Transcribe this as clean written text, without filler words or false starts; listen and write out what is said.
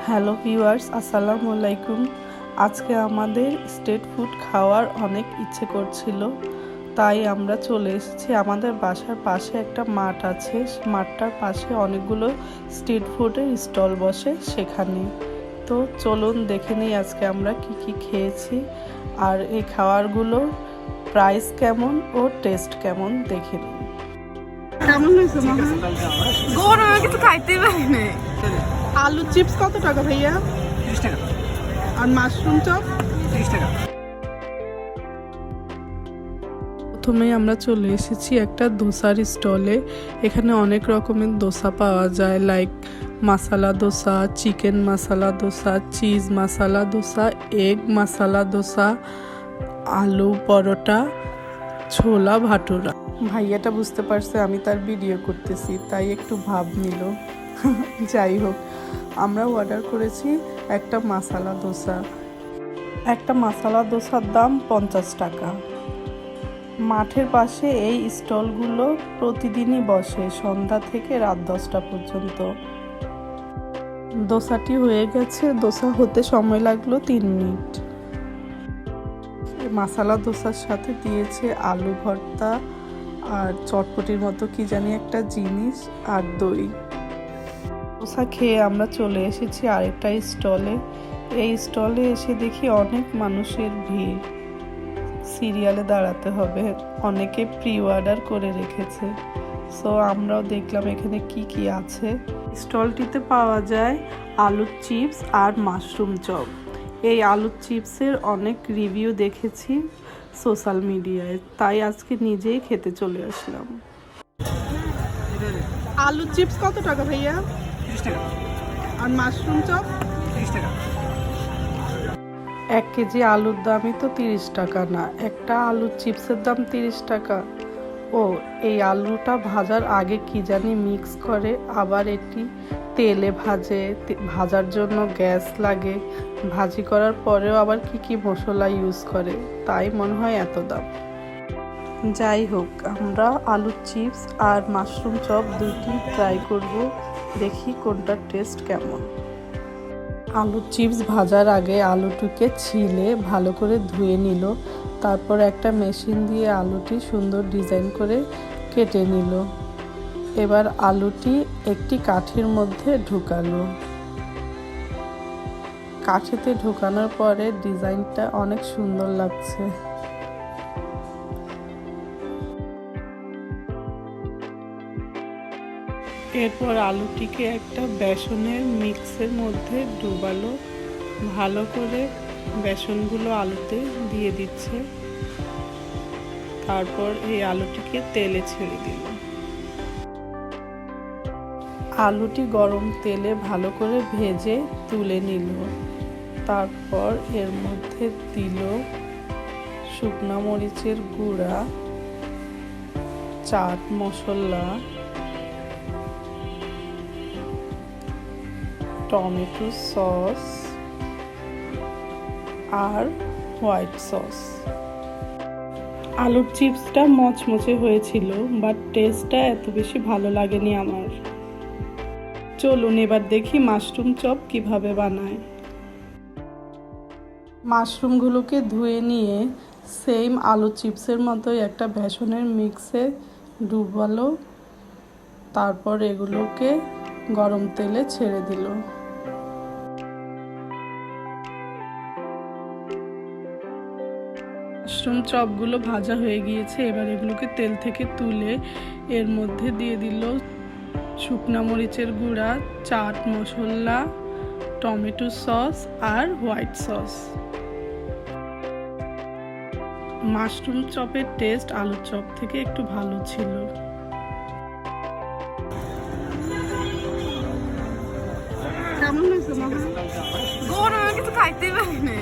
Hello viewers, আসসালামু আলাইকুম। আজকে আমাদের স্ট্রিট ফুড খাওয়ার অনেক ইচ্ছে করছিল, তাই আমরা চলে এসেছি। আমাদের বাসার পাশে একটা মাঠ আছে, মাঠটার পাশে অনেকগুলো স্ট্রিট ফুডের স্টল বসে সেখানে। তো চলুন দেখে নিই আজকে আমরা কি কি খেয়েছি আর এই খাবারগুলো প্রাইস কেমন ও টেস্ট কেমন দেখে নিই। কেমন হয়েছে গরমে কিছু খাইতেই পারি না। আলু চিপস কত টাকা ভাইয়া? 30 টাকা। আর মাশরুম চপ 30 টাকা। প্রথমেই আমরা চলে এসেছি একটা দোসার স্টলে। এখানে অনেক রকমের দোসা পাওয়া যায়, লাইক মাসালা দোসা, চিকেন মাসালা দোসা, চিজ মাসালা দোসা, এগ মাসালা দোসা, আলু পরোটা, ছোলা ভাটুরা। ভাইয়াটা বুঝতে পারছে আমি তার ভিডিও করতেছি, তাই একটু ভাব নিল। যাই হোক, আমরা অর্ডার করেছি একটা মাসালা দোসা। একটা মাসালা দোসার দাম 50 টাকা। মাঠের পাশে এই স্টলগুলো প্রতিদিনই বসে, সন্ধ্যা থেকে রাত 10টা পর্যন্ত। দোসাটি হয়ে গেছে, দোসা হতে সময় লাগলো 3 মিনিট। মাসালা দোসার সাথে দিয়েছে আলু ভর্তা আর চটপটির মতো কি জানি একটা জিনিস আর দই। দোসা খেয়ে আমরা চলে এসেছি আরেকটা স্টলে। এই স্টলে এসে দেখি অনেক মানুষের ভিড়, সিরিয়ালে দাঁড়াতে হবে, অনেকে প্রি অর্ডার করে রেখেছে। সো আমরাও দেখলাম এখানে কি কি আছে। স্টলটিতে পাওয়া যায় আলুর চিপস আর মাশরুম চপ। এই আলুর চিপসের অনেক রিভিউ দেখেছি সোশ্যাল মিডিয়ায়, তাই আজকে নিজেই খেতে চলে আসলাম। আলুর চিপস কত টাকা ভাইয়া? 30 টাকা। আর মাশরুম চপ 30 টাকা। 1 কেজি আলুর দামই তো 30 টাকা না, একটা আলুর চিপসের দাম 30 টাকা। ও এই আলুটা ভাজার আগে কি জানি মিক্স করে, আবার এটি তেলে ভাজে, ভাজার জন্য গ্যাস লাগে, ভাজি করার পরেও আবার কি কি মশলা ইউজ করে, তাই মনে হয় এত দাম। যাই হোক, আমরা আলুর চিপস আর মাশরুম চপ দুটি ট্রাই করব, দেখি কোনটার টেস্ট কেমন। আলুর চিপস ভাজার আগে আলুটিকে ছিলে ভালো করে ধুয়ে নিল, তারপর একটা মেশিন দিয়ে আলুটি সুন্দর ডিজাইন করে কেটে নিল। এবার আলুটি একটি কাঠির মধ্যে ঢুকালো। কাঠিতে ঢুকানোর পরে ডিজাইনটা অনেক সুন্দর লাগছে। এরপর আলুটিকে একটা বেসনের মিক্সের মধ্যে ডুবালো, ভালো করে বেসনগুলো আলুতে দিয়ে দিচ্ছে। তারপর এই আলুটিকে তেলে ছেড়ে দিল। আলুটি গরম তেলে ভালো করে ভেজে তুলে নিল। তারপর এর মধ্যে দিল শুকনা মরিচের গুঁড়া, চাট মশলা, টমেটো সস আর হোয়াইট সস। আলুর চিপসটা মচমচে হয়েছিল, বাট টেস্টটা এত বেশি ভালো লাগেনি আমার। চলুন এবার দেখি মাশরুম চপ কিভাবে বানায়। মাশরুমগুলোকে ধুয়ে নিয়ে সেম আলু চিপসের মতোই একটা বেসনের মিক্সে ডুবালো, তারপর এগুলোকে গরম তেলে ছেড়ে দিল। মাশরুম চপগুলো ভাজা হয়ে গিয়েছে, এবার এগুলোকে তেল থেকে তুলে এর মধ্যে দিয়ে দিল শুকনা মরিচের গুঁড়া, চাট মশলা, টমেটো সস আর হোয়াইট সস। মাশরুম চপের টেস্ট আলুর চপ থেকে একটু ভালো ছিল। কেমন হয়েছে? গরমে কিছু খাইতেই পারি না।